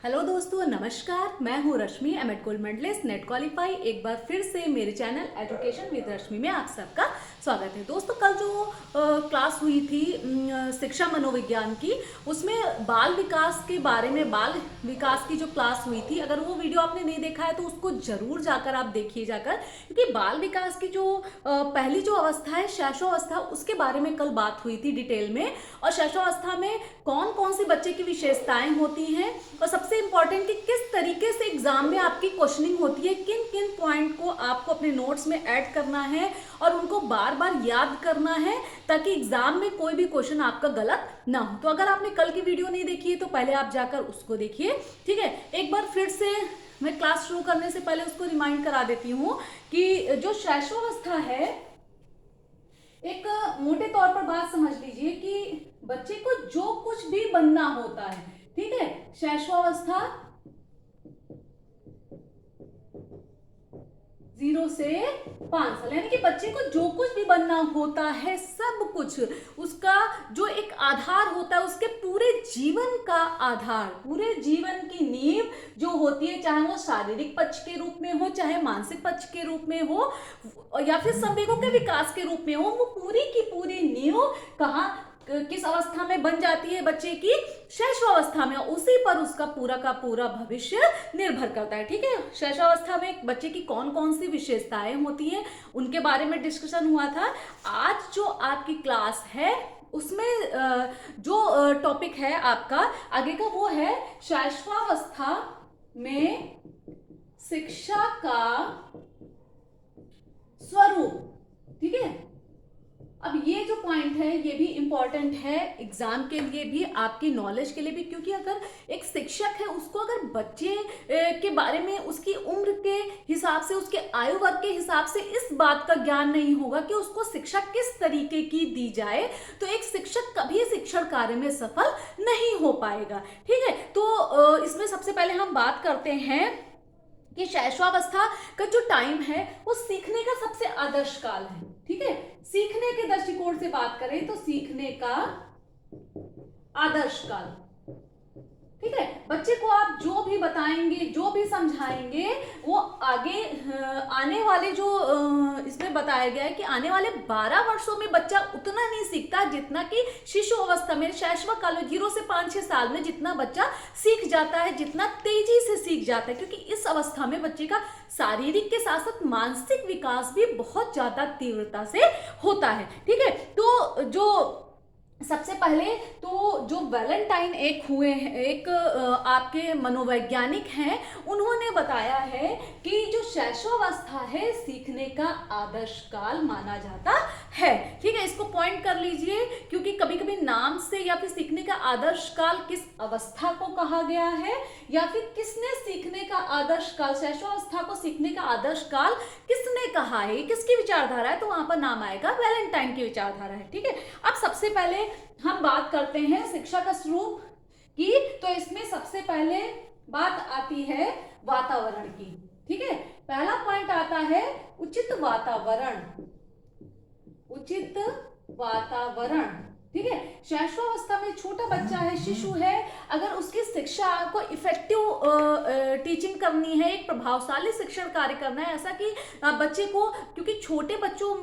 Hello दोस्तों, नमस्कार। मैं हूँ Rashmi, M Ed gold medalist, NET qualify. एक बार फिर से मेरे चैनल एजुकेशन विद रश्मि में आप सबका स्वागत है। दोस्तों, कल जो क्लास हुई थी शिक्षा मनोविज्ञान की, उसमें बाल विकास के बारे में, बाल विकास की जो क्लास हुई थी, अगर वो वीडियो आपने नहीं देखा है तो उसको जरूर जाकर आप देखिए जाकर, क्योंकि बाल विकास की जो पहली जो अवस्था है शैशवावस्था, उसके बारे में कल बात हुई थी डिटेल में। और शैशवावस्था में कौन कौन सी बच्चे की विशेषताएं होती हैं, और सबसे इंपॉर्टेंट कि किस तरीके से एग्जाम में आपकी क्वेश्चनिंग होती है, किन किन पॉइंट को आपको अपने नोट्स में ऐड करना है और उनको बार बार याद करना है, ताकि एग्जाम में कोई भी क्वेश्चन आपका गलत ना हो। तो अगर आपने कल की वीडियो नहीं देखी है तो पहले आप जाकर उसको देखिए, ठीक है। एक बार फिर से मैं क्लास शुरू करने से पहले उसको रिमाइंड करा देती हूँ कि जो शैशवावस्था है, एक मोटे तौर पर बात समझ लीजिए कि बच्चे को जो कुछ भी बनना होता है, ठीक है, शैशवावस्था 0 से 5 साल, यानी कि बच्चे को जो कुछ भी बनना होता है, सब कुछ उसका जो एक आधार होता है, उसके पूरे जीवन का आधार, पूरे जीवन की नींव जो होती है, चाहे वो शारीरिक पक्ष के रूप में हो, चाहे मानसिक पक्ष के रूप में हो, या फिर संवेगों के विकास के रूप में हो, वो पूरी की पूरी नींव कहाँ किस अवस्था में बन जाती है बच्चे की? शैशवावस्था में। उसी पर उसका पूरा का पूरा भविष्य निर्भर करता है, ठीक है। शैशवावस्था में बच्चे की कौन कौन सी विशेषताएं होती हैं, उनके बारे में डिस्कशन हुआ था। आज जो आपकी क्लास है उसमें जो टॉपिक है आपका आगे का, वो है शैशवावस्था में शिक्षा का स्वरूप, ठीक है। अब ये जो पॉइंट है ये भी इंपॉर्टेंट है एग्जाम के लिए भी, आपकी नॉलेज के लिए भी, क्योंकि अगर एक शिक्षक है उसको अगर बच्चे के बारे में, उसकी उम्र के हिसाब से, उसके आयु वर्ग के हिसाब से इस बात का ज्ञान नहीं होगा कि उसको शिक्षा किस तरीके की दी जाए, तो एक शिक्षक कभी शिक्षण कार्य में सफल नहीं हो पाएगा, ठीक है। तो इसमें सबसे पहले हम बात करते हैं कि शैशवावस्था का जो टाइम है वो सीखने का सबसे आदर्श काल है, ठीक है। सीखने के दृष्टिकोण से बात करें तो सीखने का आदर्श काल, ठीक है। बच्चे को आप जो भी बताएंगे, जो भी समझाएंगे, वो आगे आने वाले जो इसमें बताया गया है कि आने वाले 12 वर्षों में बच्चा उतना नहीं सीखता जितना कि शिशु अवस्था में, शैशव काल में 0 से 5-6 साल में जितना बच्चा सीख जाता है, जितना तेजी से सीख जाता है, क्योंकि इस अवस्था में बच्चे का शारीरिक के साथ साथ मानसिक विकास भी बहुत ज्यादा तीव्रता से होता है, ठीक है। तो जो सबसे पहले तो जो वैलेंटाइन एक हुए हैं, एक आपके मनोवैज्ञानिक हैं, उन्होंने बताया है कि जो शैशवावस्था है सीखने का आदर्श काल माना जाता है, ठीक है। इसको पॉइंट कर लीजिए, क्योंकि कभी कभी नाम से या फिर सीखने का आदर्श काल किस अवस्था को कहा गया है, या फिर किसने सीखने का आदर्श काल, शैशवावस्था को सीखने का आदर्श काल किसने कहा है, किसकी विचारधारा है, तो वहां पर नाम आएगा वैलेंटाइन की विचारधारा है, ठीक है। अब सबसे पहले हम बात करते हैं शिक्षा का स्वरूप की, तो इसमें सबसे पहले बात आती है वातावरण की, ठीक है। पहला पॉइंट आता है उचित वातावरण, उचित वातावरण, ठीक है। शैशवावस्था में छोटा बच्चा है, शिशु है, अगर उसकी शिक्षा को इफेक्टिव टीचिंग करनी है, एक प्रभावशाली शिक्षण कार्य करना है, ऐसा कि बच्चे को, क्योंकि छोटे बच्चों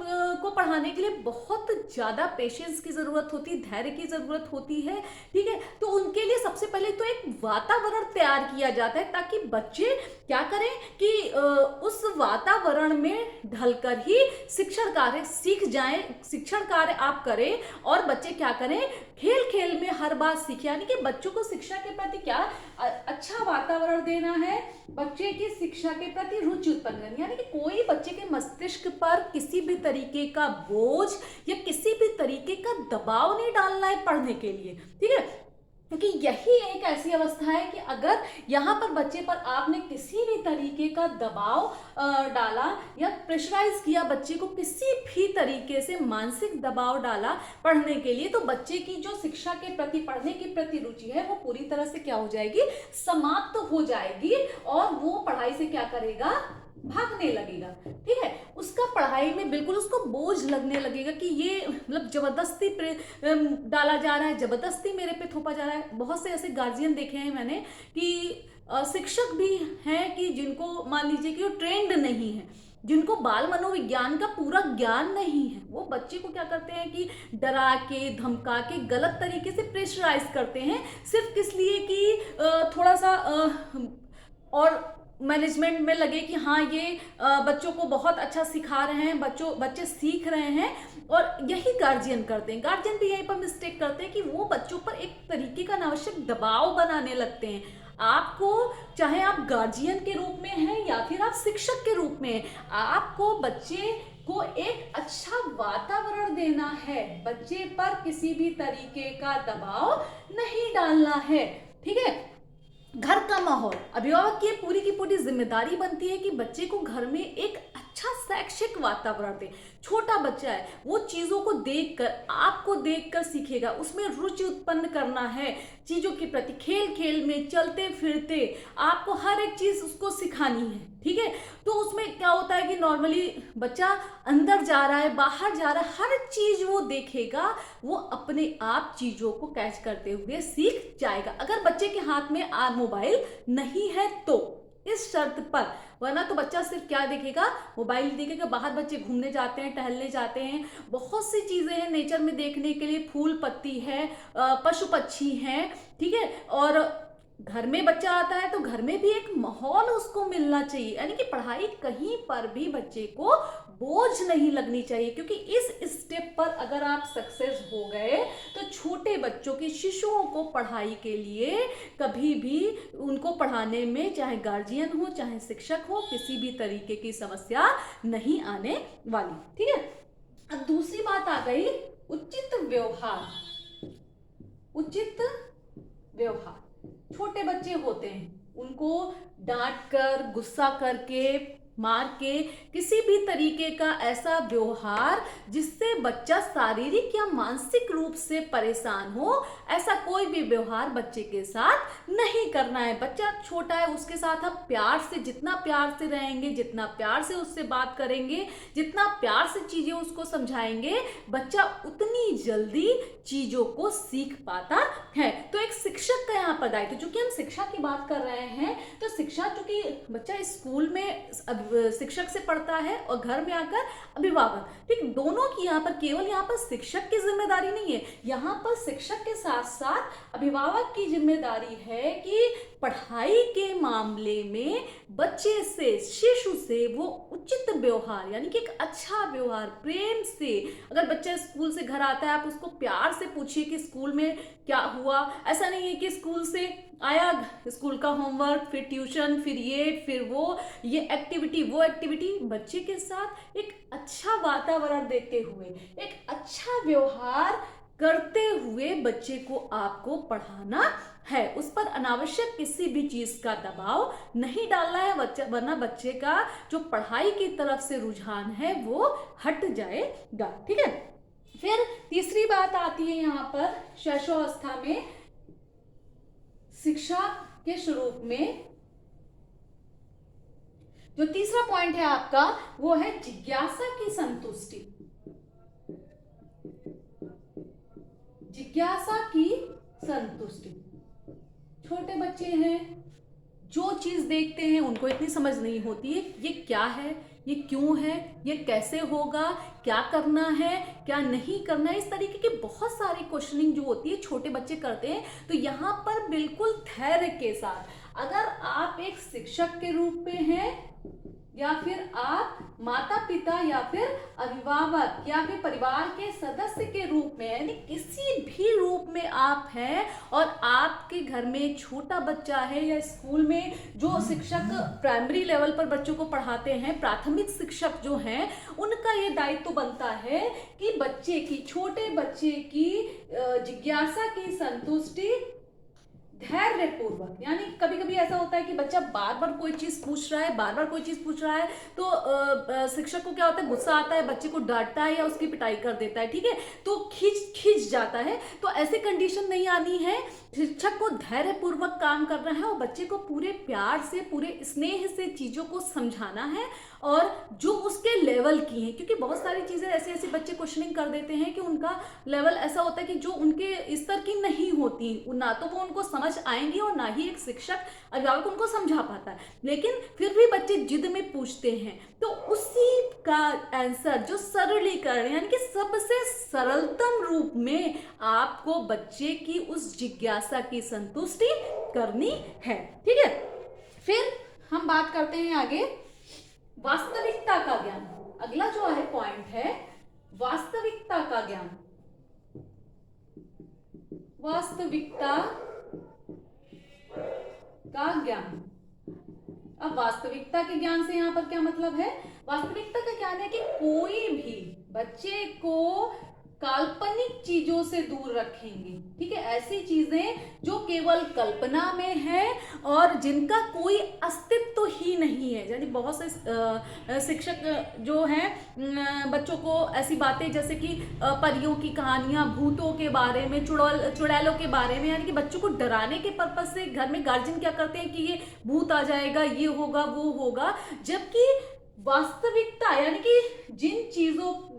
को पढ़ाने के लिए बहुत ज्यादा पेशेंस की जरूरत होती है, धैर्य की जरूरत होती है, ठीक है। तो उनके लिए सबसे पहले तो एक वातावरण तैयार किया जाता है, ताकि बच्चे क्या करें कि उस वातावरण में ढलकर ही शिक्षण कार्य सीख जाएं, शिक्षण कार्य आप करें, और बच्चे क्या करें, खेल खेल में हर बात सीखे, यानी कि बच्चों को शिक्षा के प्रति क्या अच्छा वातावरण देना है, बच्चे की शिक्षा के प्रति रुचि उत्पन्न करनी, यानी कि कोई बच्चे के मस्तिष्क पर किसी भी तरीके का बोझ या किसी भी तरीके का दबाव नहीं डालना है पढ़ने के लिए, ठीक है। क्योंकि यही एक ऐसी अवस्था है कि अगर यहाँ पर बच्चे पर आपने किसी भी तरीके का दबाव डाला या प्रेशराइज किया, बच्चे को किसी भी तरीके से मानसिक दबाव डाला पढ़ने के लिए, तो बच्चे की जो शिक्षा के प्रति, पढ़ने के प्रति रुचि है, वो पूरी तरह से क्या हो जाएगी, समाप्त हो जाएगी, और वो पढ़ाई से क्या करेगा, भागने लगेगा, ठीक है। उसका पढ़ाई में बिल्कुल उसको बोझ लगने लगेगा कि ये मतलब जबरदस्ती डाला जा रहा है, जबरदस्ती मेरे पे थोपा जा रहा है। बहुत से ऐसे गार्जियन देखे हैं मैंने कि शिक्षक भी हैं कि जिनको मान लीजिए कि वो ट्रेंड नहीं है, जिनको बाल मनोविज्ञान का पूरा ज्ञान नहीं है, वो बच्चे को क्या करते हैं कि डरा के धमका के गलत तरीके से प्रेशराइज करते हैं, सिर्फ किस लिए कि थोड़ा सा और मैनेजमेंट में लगे कि हाँ ये बच्चों को बहुत अच्छा सिखा रहे हैं, बच्चे सीख रहे हैं। और यही गार्जियन करते हैं, गार्जियन भी यहीं पर मिस्टेक करते हैं कि वो बच्चों पर एक तरीके का अनावश्यक दबाव बनाने लगते हैं। आपको, चाहे आप गार्जियन के रूप में हैं या फिर आप शिक्षक के रूप में हैं, आपको बच्चे को एक अच्छा वातावरण देना है, बच्चे पर किसी भी तरीके का दबाव नहीं डालना है, ठीक है। घर का माहौल, अभिभावक की पूरी जिम्मेदारी बनती है कि बच्चे को घर में एक अच्छा शैक्षिक वातावरण दे। छोटा बच्चा है, वो चीजों को देखकर, आपको देखकर सीखेगा, उसमें रुचि उत्पन्न करना है चीजों के प्रति। खेल खेल में, चलते फिरते आपको हर एक चीज उसको सिखानी है, ठीक है। तो उसमें क्या होता है कि नॉर्मली बच्चा अंदर जा रहा है, बाहर जा रहा है, हर चीज वो देखेगा, वो अपने आप चीजों को कैच करते हुए सीख जाएगा। अगर बच्चे के हाथ में मोबाइल नहीं है तो इस शर्त पर, वरना तो बच्चा सिर्फ क्या देखेगा, मोबाइल देखेगा। बाहर बच्चे घूमने जाते हैं, टहलने जाते हैं, बहुत सी चीजें हैं नेचर में देखने के लिए, फूल पत्ती है, पशु पक्षी हैं, ठीक है। और घर में बच्चा आता है तो घर में भी एक माहौल उसको मिलना चाहिए, यानी कि पढ़ाई कहीं पर भी बच्चे को बोझ नहीं लगनी चाहिए। क्योंकि इस स्टेप पर अगर आप सक्सेस हो गए तो छोटे बच्चों की, शिशुओं को पढ़ाई के लिए कभी भी उनको पढ़ाने में, चाहे गार्जियन हो चाहे शिक्षक हो, किसी भी तरीके की समस्या नहीं आने वाली, ठीक है। अब दूसरी बात आ गई उचित व्यवहार। उचित व्यवहार, छोटे बच्चे होते हैं, उनको डांट कर, गुस्सा करके, मार के, किसी भी तरीके का ऐसा व्यवहार जिससे बच्चा शारीरिक या मानसिक रूप से परेशान हो, ऐसा कोई भी व्यवहार बच्चे के साथ नहीं करना है। बच्चा छोटा है, उसके साथ हम प्यार से, जितना प्यार से रहेंगे, जितना प्यार से उससे बात करेंगे, जितना प्यार से चीजें उसको समझाएंगे, बच्चा उतनी जल्दी चीजों को सीख पाता है। तो एक शिक्षक का यहाँ पर दायित्व, चूंकि हम शिक्षा की बात कर रहे हैं, तो शिक्षा, चूंकि बच्चा स्कूल में शिक्षक से पढ़ता है और घर में आकर अभिभावक, ठीक, दोनों की यहाँ पर, केवल यहाँ पर शिक्षक की जिम्मेदारी नहीं है, यहाँ पर शिक्षक के साथ साथ अभिभावक की जिम्मेदारी है कि पढ़ाई के मामले में बच्चे से, शिशु से वो उचित व्यवहार, यानी कि एक अच्छा व्यवहार, प्रेम से। अगर बच्चा स्कूल से घर आता है, आप उसको प्यार से पूछिए कि स्कूल में क्या हुआ। ऐसा नहीं है कि स्कूल से आया, स्कूल का होमवर्क, फिर ट्यूशन, फिर ये, फिर वो, ये एक्टिविटी, वो एक्टिविटी। बच्चे के साथ एक अच्छा वातावरण देते हुए, एक अच्छा व्यवहार करते हुए बच्चे को आपको पढ़ाना है। उस पर अनावश्यक किसी भी चीज का दबाव नहीं डालना है, वरना बच्चे का जो पढ़ाई की तरफ से रुझान है वो हट जाएगा, ठीक है। फिर तीसरी बात आती है यहाँ पर शैशवावस्था में, शिक्षा के शुरू में जो तीसरा पॉइंट है आपका, वो है जिज्ञासा की संतुष्टि। जिज्ञासा की संतुष्टि। छोटे बच्चे हैं, जो चीज देखते हैं उनको इतनी समझ नहीं होती है, ये क्या है, ये क्यों है, ये कैसे होगा, क्या करना है, क्या नहीं करना है, इस तरीके की बहुत सारी क्वेश्चनिंग जो होती है छोटे बच्चे करते हैं। तो यहाँ पर बिल्कुल धैर्य के साथ, अगर आप एक शिक्षक के रूप में हैं, या फिर आप माता पिता, या फिर अभिभावक, या फिर परिवार के सदस्य के रूप में, यानी किसी भी रूप में आप हैं, और आपके घर में छोटा बच्चा है, या स्कूल में जो शिक्षक प्राइमरी लेवल पर बच्चों को पढ़ाते हैं, प्राथमिक शिक्षक जो हैं, उनका ये दायित्व बनता है कि बच्चे की, छोटे बच्चे की जिज्ञासा की संतुष्टि, धैर्य पूर्वक, यानी कभी कभी ऐसा होता है कि बच्चा बार बार कोई चीज पूछ रहा है, बार बार कोई चीज पूछ रहा है, तो शिक्षक को क्या होता है, गुस्सा आता है, बच्चे को डांटता है या उसकी पिटाई कर देता है, ठीक है, तो खींच जाता है। तो ऐसी कंडीशन नहीं आनी है, शिक्षक को धैर्य पूर्वक काम करना है और बच्चे को पूरे प्यार से, पूरे स्नेह से चीजों को समझाना है और जो उसके लेवल की है, क्योंकि बहुत सारी चीजें ऐसे ऐसे बच्चे क्वेश्चनिंग कर देते हैं कि उनका लेवल ऐसा होता है कि जो उनके स्तर की नहीं होती, ना तो वो उनको समझ आएंगी और ना ही एक शिक्षक अभिभावक उनको समझा पाता है, लेकिन फिर भी बच्चे जिद में पूछते हैं। तो उसी का आंसर जो सरलीकरण, यानी कि सबसे सरलतम रूप में आपको बच्चे की उस जिज्ञासा की संतुष्टि करनी है, ठीक है। फिर हम बात करते हैं आगे वास्तविकता का ज्ञान। अगला जो है पॉइंट है वास्तविकता का ज्ञान। वास्तविकता का ज्ञान। अब वास्तविकता के ज्ञान से यहाँ पर क्या मतलब है, वास्तविकता का ज्ञान है कि कोई भी बच्चे को काल्पनिक चीजों से दूर रखेंगे, ठीक है, ऐसी चीजें जो केवल कल्पना में है और जिनका कोई अस्तित्व ही नहीं है। यानी बहुत से शिक्षक जो हैं बच्चों को ऐसी बातें जैसे कि परियों की कहानियां, भूतों के बारे में, चुड़ैलों के बारे में, यानी कि बच्चों को डराने के पर्पज से घर में गार्जियन क्या करते हैं कि ये भूत आ जाएगा, ये होगा, वो होगा, जबकि वास्तविकता यानी कि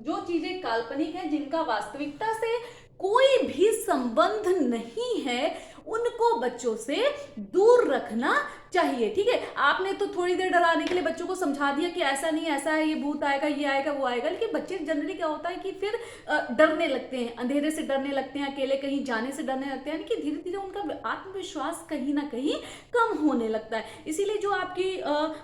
जो चीजें काल्पनिक है, जिनका वास्तविकता से कोई भी संबंध नहीं है, उनको बच्चों से दूर रखना चाहिए, ठीक है। आपने तो थोड़ी देर डराने के लिए बच्चों को समझा दिया कि ऐसा नहीं, ऐसा है, ये भूत आएगा, ये आएगा, वो आएगा, लेकिन बच्चे जनरली क्या होता है कि फिर डरने लगते हैं, अंधेरे से डरने लगते हैं, अकेले कहीं जाने से डरने लगते हैं, यानी कि धीरे धीरे उनका आत्मविश्वास कहीं ना कहीं कम होने लगता है। इसीलिए जो आपकी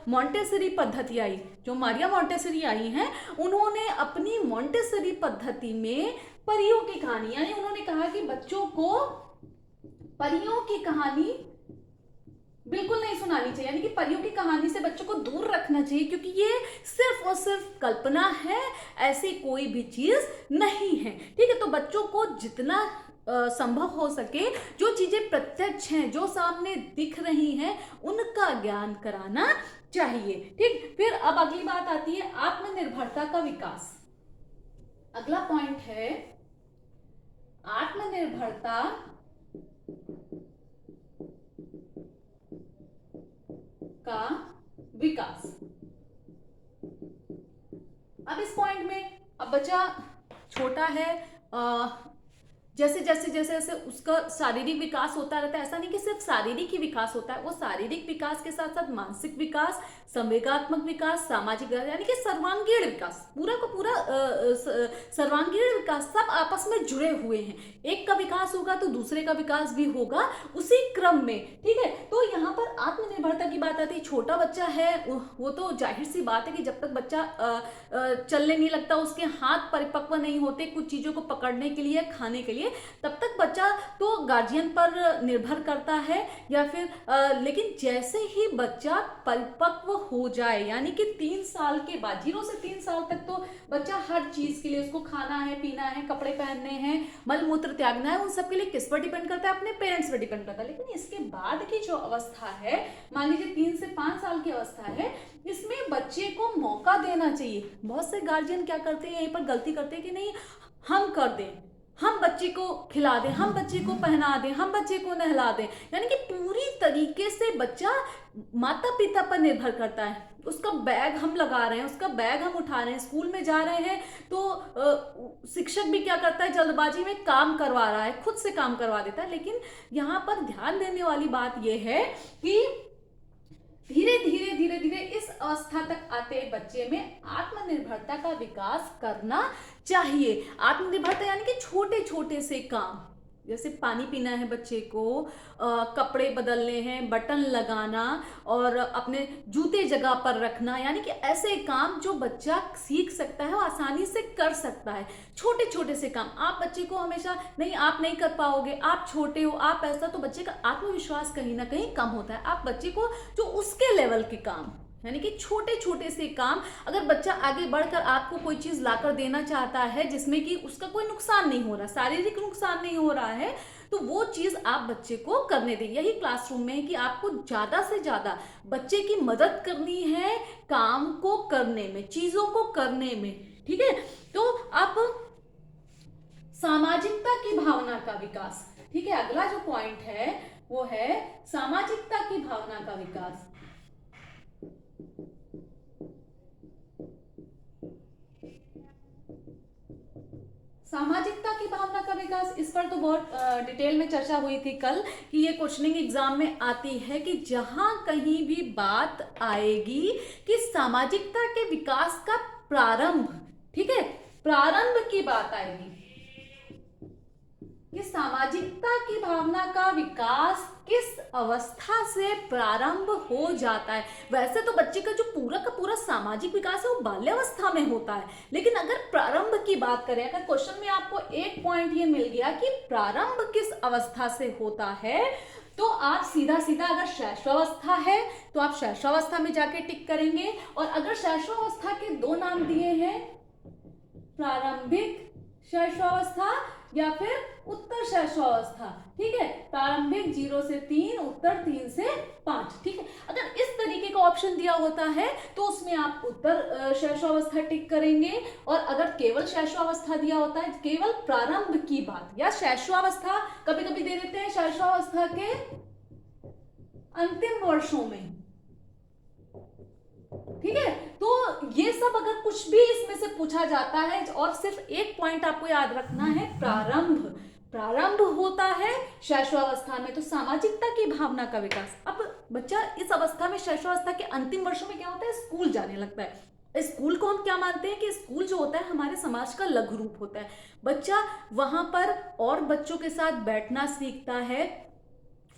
मॉन्टेसरी पद्धति आई, जो मारिया मॉन्टेसरी आई हैं, उन्होंने अपनी मॉन्टेसरी पद्धति में परियों की कहानी, यानी उन्होंने कहा कि बच्चों को परियों की कहानी बिल्कुल नहीं सुनानी चाहिए, यानी कि परियों की कहानी से बच्चों को दूर रखना चाहिए, क्योंकि ये सिर्फ और सिर्फ कल्पना है, ऐसी कोई भी चीज नहीं है, ठीक है। तो बच्चों को जितना संभव हो सके जो चीजें प्रत्यक्ष हैं, जो सामने दिख रही हैं, उनका ज्ञान कराना चाहिए, ठीक। फिर अब अगली बात आती है आत्मनिर्भरता का विकास। अगला पॉइंट है आत्मनिर्भरता का विकास। अब इस पॉइंट में, अब बच्चा छोटा है, जैसे जैसे जैसे जैसे उसका शारीरिक विकास होता रहता है, ऐसा नहीं कि सिर्फ शारीरिक ही विकास होता है, वो शारीरिक विकास के साथ साथ मानसिक विकास, संवेगात्मक विकास, सामाजिक विकास, यानी कि सर्वांगीण विकास, पूरा का पूरा सर्वांगीण विकास सब आपस में जुड़े हुए हैं। एक का विकास होगा तो दूसरे का विकास भी होगा उसी क्रम में, ठीक है। तो यहाँ पर आत्मनिर्भरता की बात आती है। छोटा बच्चा है वो तो जाहिर सी बात है कि जब तक बच्चा चलने नहीं लगता, उसके हाथ परिपक्व नहीं होते कुछ चीजों को पकड़ने के लिए, खाने के लिए, तब तक बच्चा तो गार्जियन पर निर्भर करता है या फिर लेकिन जैसे ही बच्चा परिपक्व हो जाए, यानी कि 3 साल के बाद, 0 से 3 साल तक तो बच्चा हर चीज के लिए, उसको खाना है, पीना है, कपड़े पहनने हैं, मल मूत्र त्यागना है, उन सब के लिए किस पर डिपेंड करता है, अपने पेरेंट्स पर डिपेंड करता है। लेकिन इसके बाद की जो अवस्था है, मान लीजिए 3 से 5 साल की अवस्था है, इसमें बच्चे को मौका देना चाहिए। बहुत से गार्जियन क्या करते हैं, यहीं पर गलती करते हैं कि नहीं हम कर दें, हम बच्चे को खिला दें, हम बच्चे को पहना दें, हम बच्चे को नहला दें, यानी कि पूरी तरीके से बच्चा माता पिता पर निर्भर करता है। उसका बैग हम लगा रहे हैं, उसका बैग हम उठा रहे हैं, स्कूल में जा रहे हैं तो शिक्षक भी क्या करता है, जल्दबाजी में काम करवा रहा है, खुद से काम करवा देता है। लेकिन यहाँ पर ध्यान देने वाली बात यह है कि धीरे धीरे धीरे धीरे इस अवस्था तक आते बच्चे में आत्मनिर्भरता का विकास करना चाहिए। आत्मनिर्भरता यानी कि छोटे छोटे से काम, जैसे पानी पीना है बच्चे को, कपड़े बदलने हैं, बटन लगाना और अपने जूते जगह पर रखना, यानी कि ऐसे काम जो बच्चा सीख सकता है और आसानी से कर सकता है। छोटे छोटे से काम। आप बच्चे को हमेशा नहीं, आप नहीं कर पाओगे, आप छोटे हो, आप ऐसा, तो बच्चे का आत्मविश्वास कहीं ना कहीं कम होता है। आप बच्चे को जो उसके लेवल के काम, यानी कि छोटे छोटे से काम, अगर बच्चा आगे बढ़कर आपको कोई चीज लाकर देना चाहता है जिसमें कि उसका कोई नुकसान नहीं हो रहा, शारीरिक नुकसान नहीं हो रहा है, तो वो चीज आप बच्चे को करने दें। यही क्लासरूम में है कि आपको ज्यादा से ज्यादा बच्चे की मदद करनी है काम को करने में, चीजों को करने में, ठीक है। तो आप सामाजिकता की भावना का विकास, ठीक है, अगला जो पॉइंट है वो है सामाजिकता की भावना का विकास। सामाजिकता की भावना का विकास, इस पर तो बहुत डिटेल में चर्चा हुई थी कल कि ये क्वेश्चनिंग एग्जाम में आती है कि जहां कहीं भी बात आएगी कि सामाजिकता के विकास का प्रारंभ, ठीक है, प्रारंभ की बात आएगी कि सामाजिकता की भावना का विकास किस अवस्था से प्रारंभ हो जाता है। वैसे तो बच्चे का जो पूरा का पूरा सामाजिक विकास है वो बाल्यावस्था में होता है, लेकिन अगर प्रारंभ की बात करें, अगर क्वेश्चन में आपको एक पॉइंट ये मिल गया कि प्रारंभ किस अवस्था से होता है, तो आप सीधा सीधा अगर शैशवावस्था है तो आप शैशवावस्था में जाके टिक करेंगे। और अगर शैशवावस्था के दो नाम दिए हैं, प्रारंभिक शैशवावस्था या फिर उत्तर शैशवावस्था, ठीक है, प्रारंभिक 0 से 3, उत्तर 3 से 5, ठीक है। अगर इस तरीके का ऑप्शन दिया होता है तो उसमें आप उत्तर शैशवावस्था टिक करेंगे, और अगर केवल शैशवावस्था दिया होता है, केवल प्रारंभ की बात, या शैशवावस्था कभी कभी दे देते हैं शैशवावस्था के अंतिम वर्षों में, ठीक है। तो ये सब अगर कुछ भी इसमें से पूछा जाता है, और सिर्फ एक पॉइंट आपको याद रखना है, प्रारंभ होता है शैशवावस्था में। तो सामाजिकता की भावना का विकास, अब बच्चा इस अवस्था में, शैशवावस्था के अंतिम वर्षों में क्या होता है, स्कूल जाने लगता है। स्कूल को हम क्या मानते हैं कि स्कूल जो होता है हमारे समाज का लघु रूप होता है। बच्चा वहां पर और बच्चों के साथ बैठना सीखता है,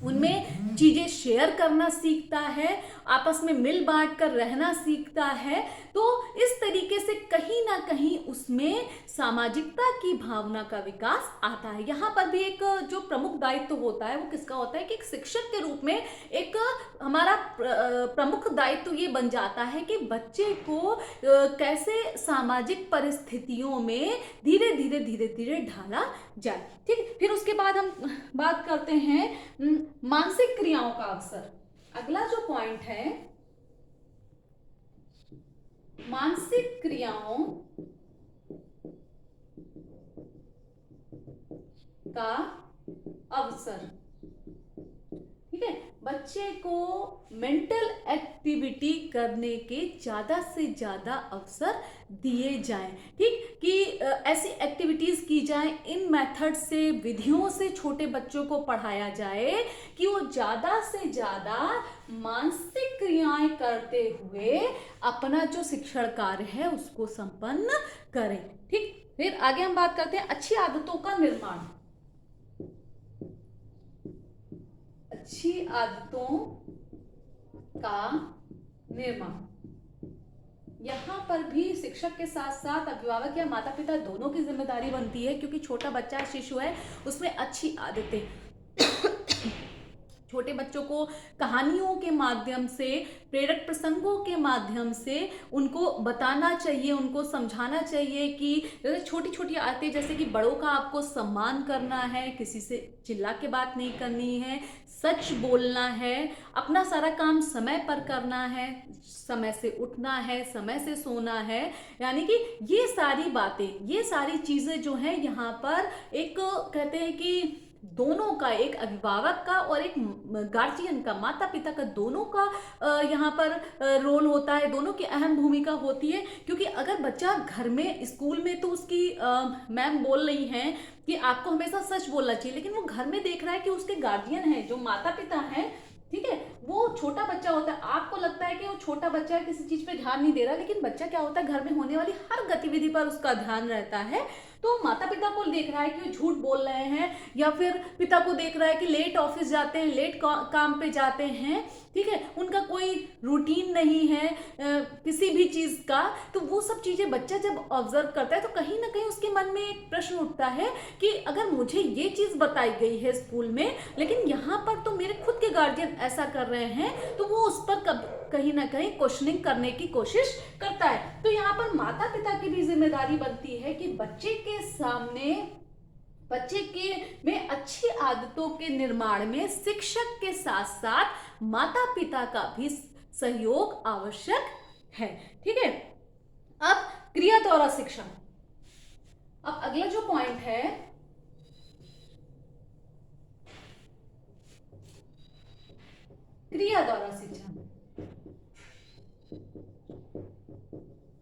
उनमें चीजें शेयर करना सीखता है, आपस में मिल बांट कर रहना सीखता है। तो इस तरीके से कहीं ना कहीं उसमें सामाजिकता की भावना का विकास आता है। यहाँ पर भी एक जो प्रमुख दायित्व होता है वो किसका होता है कि एक शिक्षक के रूप में एक हमारा प्रमुख दायित्व ये बन जाता है कि बच्चे को कैसे सामाजिक परिस्थितियों में धीरे धीरे धीरे धीरे ढाला जाए, ठीक। फिर उसके बाद हम बात करते हैं मानसिक क्रियाओं का अवसर। अगला जो पॉइंट है, मानसिक क्रियाओं का अवसर, ठीक है। बच्चे को मेंटल एक्टिविटी करने के ज्यादा से ज्यादा अवसर दिए जाएं, ठीक, कि ऐसी एक्टिविटीज की जाएं, इन मेथड से, विधियों से छोटे बच्चों को पढ़ाया जाए कि वो ज्यादा से ज्यादा मानसिक क्रियाएं करते हुए अपना जो शिक्षण कार्य है उसको संपन्न करें, ठीक। फिर आगे हम बात करते हैं अच्छी आदतों का निर्माण। अच्छी आदतों का निर्माण, यहाँ पर भी शिक्षक के साथ साथ अभिभावक या माता पिता दोनों की जिम्मेदारी बनती है, क्योंकि छोटा बच्चा शिशु है, उसमें अच्छी आदतें छोटे बच्चों को कहानियों के माध्यम से, प्रेरक प्रसंगों के माध्यम से उनको बताना चाहिए, उनको समझाना चाहिए कि छोटी छोटी आदतें, जैसे कि बड़ों का आपको सम्मान करना है, किसी से चिल्ला के बात नहीं करनी है, सच बोलना है, अपना सारा काम समय पर करना है, समय से उठना है, समय से सोना है। यानी कि ये सारी बातें, ये सारी चीज़ें जो हैं यहाँ पर एक कहते हैं कि दोनों का, एक अभिभावक का और एक गार्जियन का, माता पिता का, दोनों का यहाँ पर रोल होता है, दोनों की अहम भूमिका होती है। क्योंकि अगर बच्चा घर में, स्कूल में तो उसकी मैम बोल रही हैं कि आपको हमेशा सच बोलना चाहिए, लेकिन वो घर में देख रहा है कि उसके गार्जियन हैं, जो माता पिता हैं, ठीक है, वो छोटा बच्चा होता है, आपको लगता है कि वो छोटा बच्चा है, किसी चीज पे ध्यान नहीं दे रहा, लेकिन बच्चा क्या होता है, घर में होने वाली हर गतिविधि पर उसका ध्यान रहता है। तो माता पिता को देख रहा है कि वो झूठ बोल रहे हैं, या फिर पिता को देख रहा है कि लेट ऑफिस जाते हैं, लेट काम पे जाते हैं, ठीक है, उनका कोई रूटीन नहीं है किसी भी चीज का। तो वो सब चीजें बच्चा जब ऑब्जर्व करता है तो कहीं ना कहीं उसके मन में एक प्रश्न उठता है कि अगर मुझे ये चीज बताई गई है स्कूल में, लेकिन यहाँ पर तो मेरे खुद के गार्जियन ऐसा कर रहे हैं, तो वो उस पर कहीं ना कहीं क्वेश्चनिंग करने की कोशिश करता है। तो यहाँ पर माता पिता की भी जिम्मेदारी बनती है कि बच्चे के सामने बच्चे के में अच्छी आदतों के निर्माण में शिक्षक के साथ साथ माता पिता का भी सहयोग आवश्यक है। ठीक है, अब क्रिया द्वारा शिक्षा। अब अगला जो पॉइंट है, क्रिया द्वारा शिक्षा,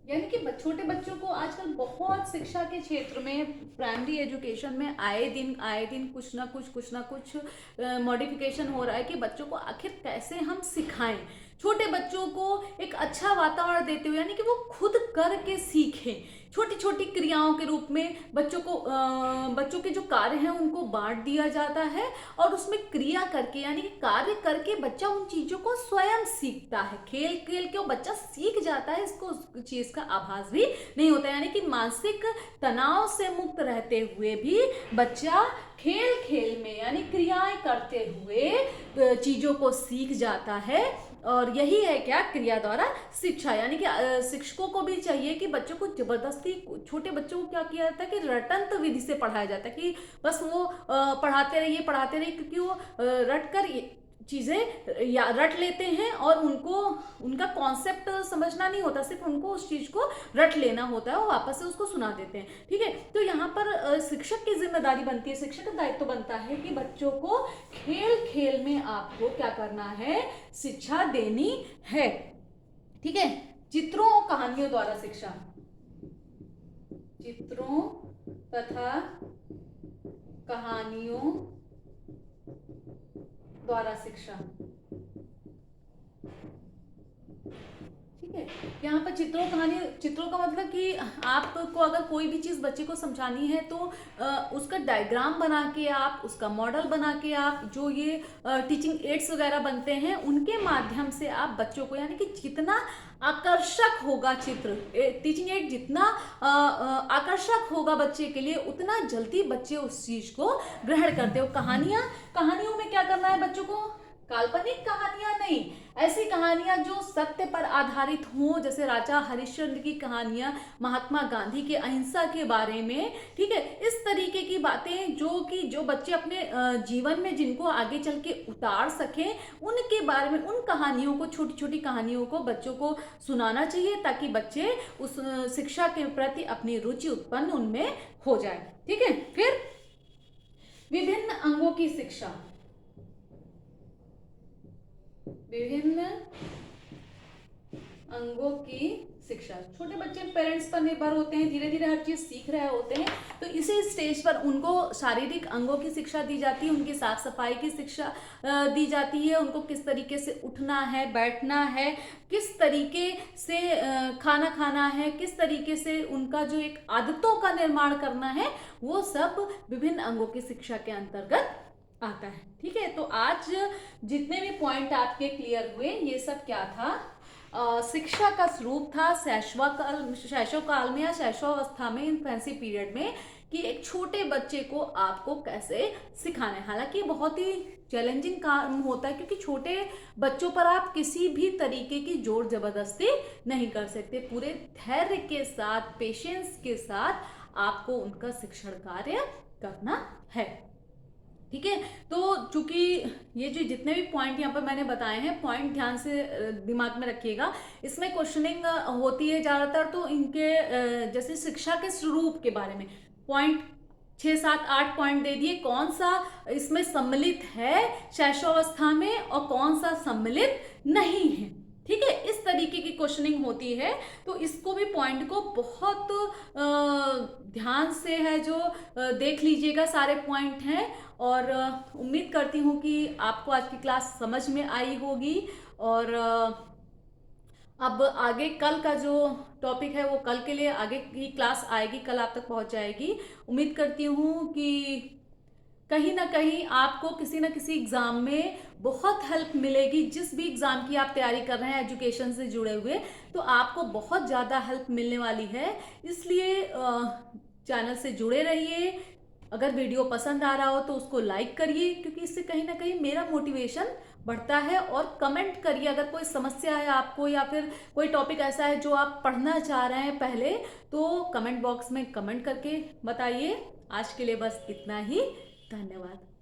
यानी कि छोटे बच्चों को आजकल बहुत शिक्षा के क्षेत्र में, प्राइमरी एजुकेशन में आए दिन कुछ ना कुछ मॉडिफिकेशन हो रहा है कि बच्चों को आखिर कैसे हम सिखाएं, छोटे बच्चों को एक अच्छा वातावरण देते हुए, यानी कि वो खुद करके सीखें। छोटी छोटी क्रियाओं के रूप में बच्चों के जो कार्य हैं उनको बांट दिया जाता है, और उसमें क्रिया करके यानी कि कार्य करके बच्चा उन चीजों को स्वयं सीखता है। खेल खेल के वो बच्चा सीख जाता है, इसको उस चीज का आभास भी नहीं होता, यानी कि मानसिक तनाव से मुक्त रहते हुए भी बच्चा खेल खेल में यानी क्रियाएं करते हुए चीजों को सीख जाता है। और यही है क्या, क्रिया द्वारा शिक्षा। यानी कि शिक्षकों को भी चाहिए कि बच्चों को जबरदस्ती, छोटे बच्चों को क्या किया जाता है कि रटंत विधि से पढ़ाया जाता है कि बस वो पढ़ाते रहिए, क्योंकि वो रट कर चीजें या रट लेते हैं और उनको उनका कॉन्सेप्ट समझना नहीं होता, सिर्फ उनको उस चीज को रट लेना होता है और वापस से उसको सुना देते हैं। ठीक है, तो यहाँ पर शिक्षक की जिम्मेदारी बनती है, शिक्षक का दायित्व बनता है कि बच्चों को खेल खेल में आपको क्या करना है, शिक्षा देनी है। ठीक है, चित्रों और कहानियों द्वारा शिक्षा, चित्रों तथा कहानियों द्वारा शिक्षा। ठीक है, यहाँ पर चित्रों का मतलब कि आपको अगर कोई भी चीज बच्चे को समझानी है तो उसका डायग्राम बना के आप, उसका मॉडल बना के आप, जो ये टीचिंग एड्स वगैरह बनते हैं उनके माध्यम से आप बच्चों को, यानी कि जितना आकर्षक होगा चित्र, टीचिंग एड जितना आकर्षक होगा बच्चे के लिए, उतना जल्दी बच्चे उस चीज को ग्रहण करते हो। कहानियों में क्या करना है बच्चों को, काल्पनिक कहानियां नहीं, ऐसी कहानियां जो सत्य पर आधारित हों, जैसे राजा हरिश्चंद्र की कहानियां, महात्मा गांधी के अहिंसा के बारे में। ठीक है, इस तरीके की बातें जो बच्चे अपने जीवन में जिनको आगे चल के उतार सकें, उनके बारे में, उन कहानियों को, छोटी छोटी कहानियों को बच्चों को सुनाना चाहिए, ताकि बच्चे उस शिक्षा के प्रति अपनी रुचि उत्पन्न उनमें हो जाए। ठीक है, फिर विभिन्न अंगों की शिक्षा, विभिन्न अंगों की शिक्षा। छोटे बच्चे पेरेंट्स पर निर्भर होते हैं, धीरे धीरे हर चीज सीख रहे होते हैं, तो इसी स्टेज पर उनको शारीरिक अंगों की शिक्षा दी जाती है, उनकी साफ सफाई की शिक्षा दी जाती है, उनको किस तरीके से उठना है, बैठना है, किस तरीके से खाना खाना है, किस तरीके से उनका जो एक आदतों का निर्माण करना है, वो सब विभिन्न अंगों की शिक्षा के अंतर्गत आता है। ठीक है, तो आज जितने भी पॉइंट आपके क्लियर हुए, ये सब क्या था, शिक्षा का स्वरूप था शैशव काल में या शैशवावस्था में, इन्फेंसी पीरियड में, कि एक छोटे बच्चे को आपको कैसे सिखाना है। हालांकि बहुत ही चैलेंजिंग काम होता है, क्योंकि छोटे बच्चों पर आप किसी भी तरीके की जोर जबरदस्ती नहीं कर सकते, पूरे धैर्य के साथ, पेशेंस के साथ आपको उनका शिक्षण कार्य करना है। ठीक है, तो चूंकि ये जो जितने भी पॉइंट यहाँ पर मैंने बताए हैं, पॉइंट ध्यान से दिमाग में रखिएगा। इसमें क्वेश्चनिंग होती है ज़्यादातर, तो इनके जैसे शिक्षा के स्वरूप के बारे में पॉइंट 6, 7, 8 पॉइंट दे दिए, कौन सा इसमें सम्मिलित है शैशवावस्था में और कौन सा सम्मिलित नहीं है। ठीक है, इस तरीके की क्वेश्चनिंग होती है, तो इसको भी पॉइंट को बहुत ध्यान से है जो देख लीजिएगा, सारे पॉइंट हैं। और उम्मीद करती हूँ कि आपको आज की क्लास समझ में आई होगी। और अब आगे कल का जो टॉपिक है वो कल के लिए आगे की क्लास आएगी, कल आप तक पहुँच जाएगी। उम्मीद करती हूँ कि कहीं ना कहीं आपको किसी न किसी एग्ज़ाम में बहुत हेल्प मिलेगी। जिस भी एग्ज़ाम की आप तैयारी कर रहे हैं एजुकेशन से जुड़े हुए, तो आपको बहुत ज़्यादा हेल्प मिलने वाली है। इसलिए चैनल से जुड़े रहिए। अगर वीडियो पसंद आ रहा हो तो उसको लाइक करिए, क्योंकि इससे कहीं ना कहीं मेरा मोटिवेशन बढ़ता है। और कमेंट करिए, अगर कोई समस्या है आपको या फिर कोई टॉपिक ऐसा है जो आप पढ़ना चाह रहे हैं पहले, तो कमेंट बॉक्स में कमेंट करके बताइए। आज के लिए बस इतना ही। धन्यवाद।